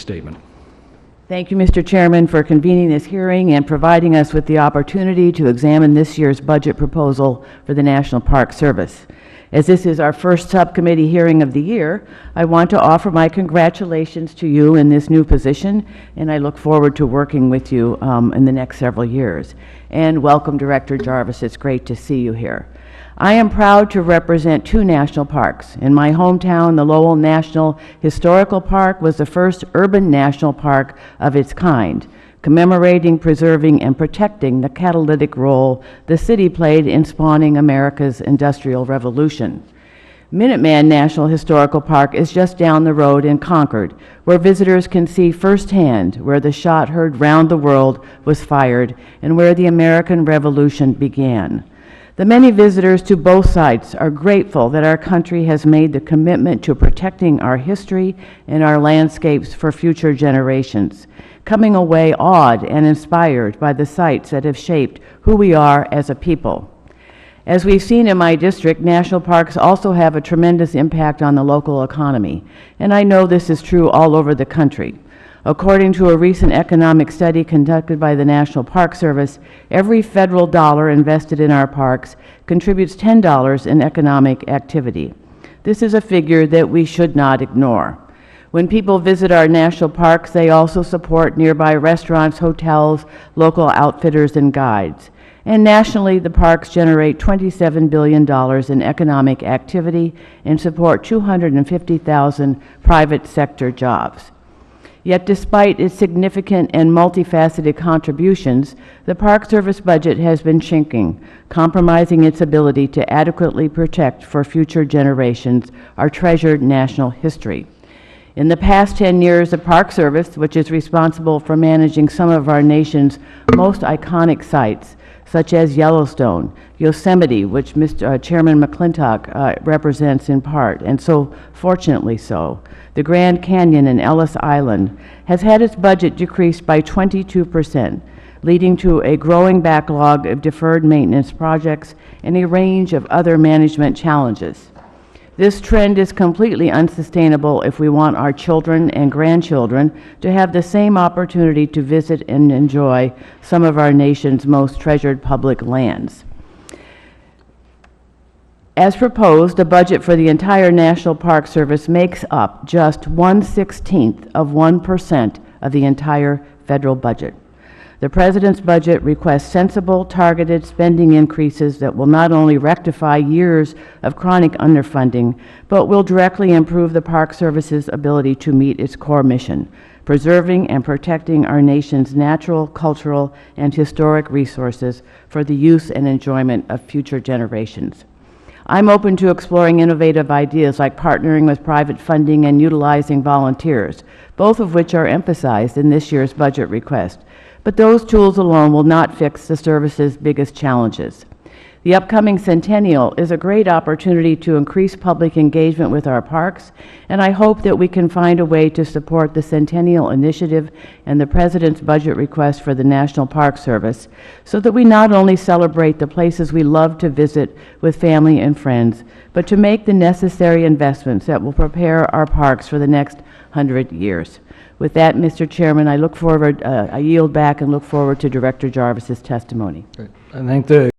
Statement. Thank you, Mr. Chairman, for convening this hearing and providing us with the opportunity to examine this year's budget proposal for the National Park Service. As this is our first subcommittee hearing of the year, I want to offer my congratulations to you in this new position, and I look forward to working with you in the next several years. And welcome, Director Jarvis. It's great to see you here. I am proud to represent two national parks. In my hometown, the Lowell National Historical Park was the first urban national park of its kind, commemorating, preserving, and protecting the catalytic role the city played in spawning America's Industrial Revolution. Minuteman National Historical Park is just down the road in Concord, where visitors can see firsthand where the shot heard round the world was fired and where the American Revolution began. The many visitors to both sites are grateful that our country has made the commitment to protecting our history and our landscapes for future generations, coming away awed and inspired by the sites that have shaped who we are as a people. As we've seen in my district, national parks also have a tremendous impact on the local economy, and I know this is true all over the country. According to a recent economic study conducted by the National Park Service, every federal dollar invested in our parks contributes $10 in economic activity. This is a figure that we should not ignore. When people visit our national parks, they also support nearby restaurants, hotels, local outfitters, and guides. And nationally, the parks generate $27 billion in economic activity and support 250,000 private sector jobs. Yet despite its significant and multifaceted contributions, the Park Service budget has been shrinking, compromising its ability to adequately protect for future generations our treasured national history. In the past 10 years, the Park Service, which is responsible for managing some of our nation's most iconic sites, such as Yellowstone, Yosemite, which Chairman McClintock represents in part, and so fortunately so, the Grand Canyon and Ellis Island, has had its budget decreased by 22%, leading to a growing backlog of deferred maintenance projects and a range of other management challenges. This trend is completely unsustainable if we want our children and grandchildren to have the same opportunity to visit and enjoy some of our nation's most treasured public lands. As proposed, the budget for the entire National Park Service makes up just 1/16 of 1% of the entire federal budget. The President's budget requests sensible, targeted spending increases that will not only rectify years of chronic underfunding, but will directly improve the Park Service's ability to meet its core mission, preserving and protecting our nation's natural, cultural, and historic resources for the use and enjoyment of future generations. I'm open to exploring innovative ideas like partnering with private funding and utilizing volunteers, both of which are emphasized in this year's budget request. But those tools alone will not fix the service's biggest challenges. The upcoming centennial is a great opportunity to increase public engagement with our parks, and I hope that we can find a way to support the Centennial Initiative and the President's budget request for the National Park Service so that we not only celebrate the places we love to visit with family and friends, but to make the necessary investments that will prepare our parks for the next 100 years. With that, Mr. Chairman, I yield back and look forward to Director Jarvis's testimony. Great. I thank the